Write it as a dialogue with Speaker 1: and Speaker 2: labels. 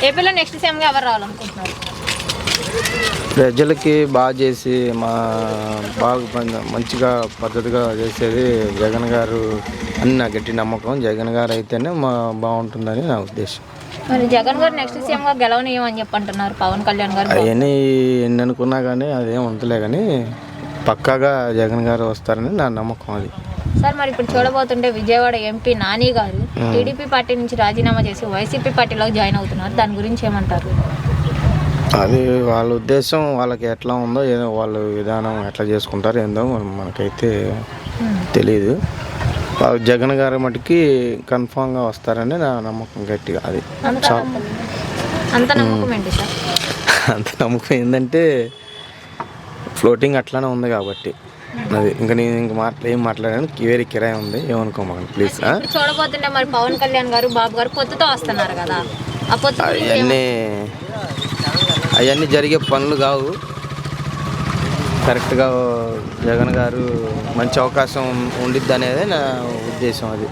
Speaker 1: ఏపీలో నెక్స్ట్ సీఎంగా ఎవరు రావాలనుకుంటున్నారు?
Speaker 2: ప్రజలకి బాగా చేసి మంచిగా పద్ధతిగా చేసేది జగన్ గారు అని నా గట్టి నమ్మకం. జగన్ గారు అయితేనే బాగుంటుందని నా ఉద్దేశం.
Speaker 1: మరి జగన్ గారు నెక్స్ట్ సీఎంగా గెలవనీయమని చెప్పి అంటున్నారు పవన్ కళ్యాణ్ గారు.
Speaker 2: అవన్నీ ఎన్ని అనుకున్నా కానీ అదేం ఉంటలే, కానీ పక్కాగా జగన్ గారు వస్తారని నా నమ్మకం అది.
Speaker 1: సార్ మరి ఇప్పుడు చూడబోతుంటే విజయవాడ ఎంపీ నాని గారు టీడీపీ పార్టీ నుంచి రాజీనామా చేసి వైసీపీ పార్టీలోకి జాయిన్ అవుతున్నారు. దాని గురించి ఏమంటారు?
Speaker 2: అది వాళ్ళ ఉద్దేశం, వాళ్ళకి ఎట్లా ఉందో ఏదో వాళ్ళ విధానం ఎట్లా చేసుకుంటారో ఏందో మనకైతే తెలియదు. జగన్ గారి మటుకి కన్ఫామ్గా వస్తారని నా నమ్మకం గట్టిగా. అది
Speaker 1: అంత నమ్మకం ఏంటి సార్?
Speaker 2: అంత నమ్మకం ఏంటంటే ఫ్లోటింగ్ అట్లానే ఉంది కాబట్టి అది. ఇంకా నేను ఏం మాట్లాడాను, వేరే కిరాయి ఉంది, ఏమనుకోమాకండి ప్లీజ్.
Speaker 1: చూడబోతుంటే మరి పవన్ కళ్యాణ్ గారు బాబు గారు పొత్తుతో వస్తున్నారు కదా,
Speaker 2: అవన్నీ జరిగే పనులు కావు. కరెక్ట్గా జగన్ గారు మంచి అవకాశం ఉండిద్ది అనేది నా ఉద్దేశం అది.